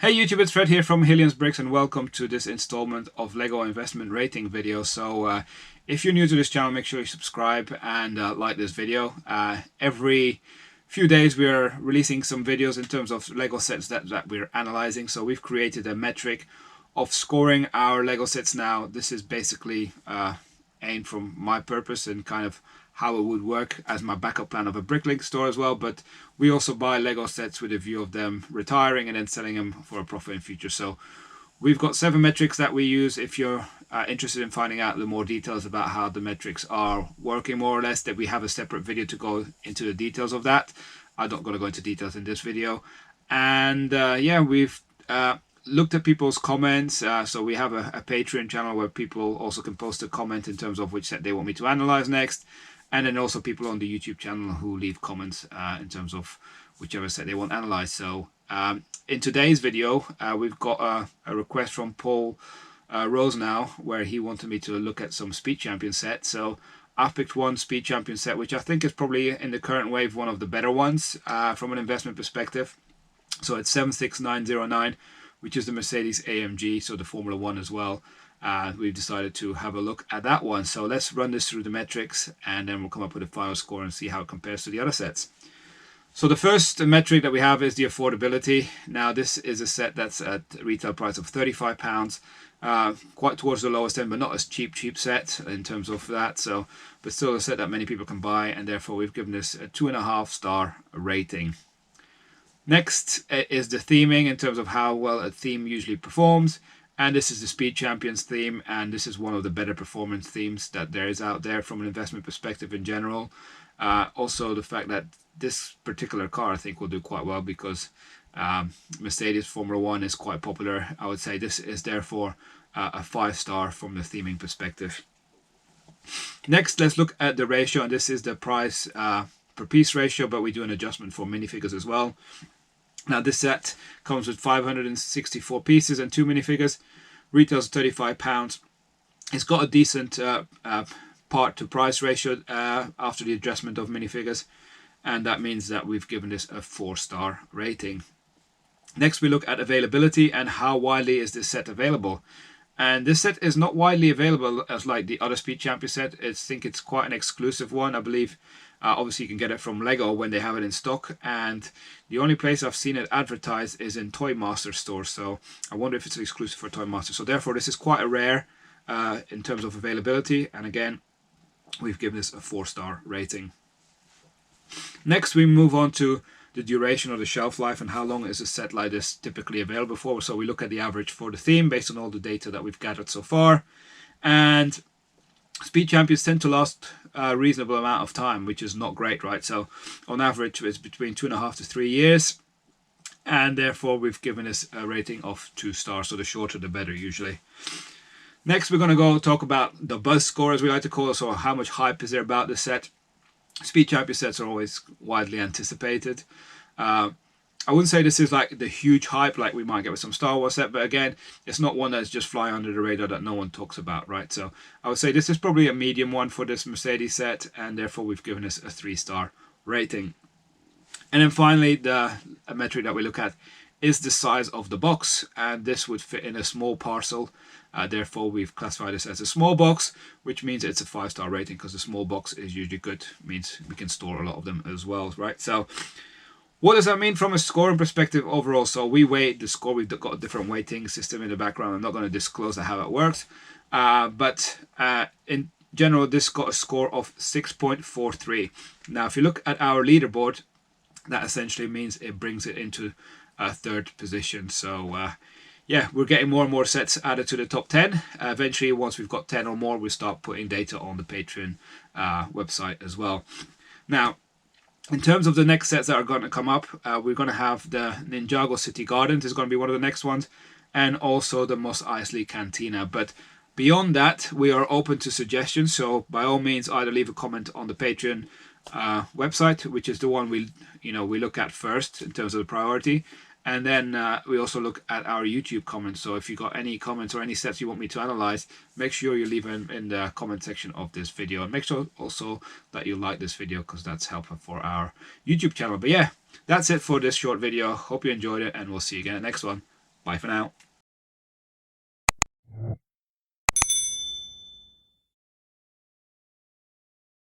Hey YouTube, it's Fred here from Hillians Bricks and welcome to this installment of Lego investment rating video. So if you're new to this channel, make sure you subscribe and like this video. Every few days we are releasing some videos in terms of Lego sets that we're analyzing. So we've created a metric of scoring our Lego sets now. This is basically aimed from my purpose and kind of how it would work as my backup plan of a bricklink store as well. But we also buy Lego sets with a view of them retiring and then selling them for a profit in future. So we've got 7 metrics that we use. If you're interested in finding out the more details about how the metrics are working more or less, that we have a separate video to go into the details of that. I'm not going to go into details in this video. And yeah, we've looked at people's comments. So we have a Patreon channel where people also can post a comment in terms of which set they want me to analyze next. And then also people on the YouTube channel who leave comments in terms of whichever set they want analyzed. So in today's video, we've got a request from Paul Rose now, where he wanted me to look at some Speed Champion sets. So I've picked one Speed Champion set, which I think is probably in the current wave one of the better ones from an investment perspective. So it's 76909, which is the Mercedes AMG, so the Formula One as well. We've decided to have a look at that one. So let's run this through the metrics and then we'll come up with a final score and see how it compares to the other sets. So the first metric that we have is the affordability. Now this is a set that's at a retail price of £35, quite towards the lowest end, but not as cheap set in terms of that. So, but still a set that many people can buy, and therefore we've given this a 2.5 star rating. Next is the theming in terms of how well a theme usually performs. And this is the Speed Champions theme, and this is one of the better performance themes that there is out there from an investment perspective in general. Also the fact that this particular car I think will do quite well because Mercedes Formula One is quite popular. I would say this is therefore a 5-star from the theming perspective. Next, let's look at the ratio, and this is the price per piece ratio, but we do an adjustment for minifigures as well. Now this set comes with 564 pieces and 2 minifigures, retails £35. It's got a decent part to price ratio after the adjustment of minifigures, and that means that we've given this a 4-star rating. Next we look at availability and how widely is this set available. And this set is not widely available as like the other Speed Champion set. I think it's quite an exclusive one. I believe obviously you can get it from Lego when they have it in stock, and the only place I've seen it advertised is in Toy Master stores. So I wonder if it's exclusive for Toy Master. So therefore this is quite a rare in terms of availability, and again we've given this a 4-star rating. Next we move on to the duration of the shelf life and how long is a set like this typically available for. So we look at the average for the theme based on all the data that we've gathered so far, and Speed Champions tend to last a reasonable amount of time, which is not great, right? So on average it's between 2.5 to 3 years, and therefore we've given this a rating of 2 stars. So the shorter the better usually. Next we're going to go talk about the buzz score, as we like to call it. So how much hype is there about this set? Speed Champion sets are always widely anticipated. I wouldn't say this is like the huge hype like we might get with some Star Wars set, but again, it's not one that's just flying under the radar that no one talks about, right? So I would say this is probably a medium one for this Mercedes set, and therefore we've given this a 3-star rating. And then finally, a metric that we look at is the size of the box, and this would fit in a small parcel. Therefore we've classified this as a small box, which means it's a 5-star rating because the small box is usually good. It means we can store a lot of them as well, right? So what does that mean from a scoring perspective overall? So we weight the score. We've got a different weighting system in the background. I'm not going to disclose how it works, but in general this got a score of 6.43. Now if you look at our leaderboard, that essentially means it brings it into a 3rd position. So yeah, we're getting more and more sets added to the top 10. Eventually, once we've got 10 or more, we'll start putting data on the Patreon website as well. Now, in terms of the next sets that are going to come up, we're going to have the Ninjago City Gardens is going to be one of the next ones, and also the Mos Eisley Cantina. But beyond that, we are open to suggestions. So by all means, either leave a comment on the Patreon website, which is the one we look at first in terms of the priority. And then we also look at our YouTube comments. So if you got any comments or any sets you want me to analyze, make sure you leave them in the comment section of this video. And make sure also that you like this video because that's helpful for our YouTube channel. But yeah, that's it for this short video. Hope you enjoyed it, and we'll see you again in the next one. Bye for now.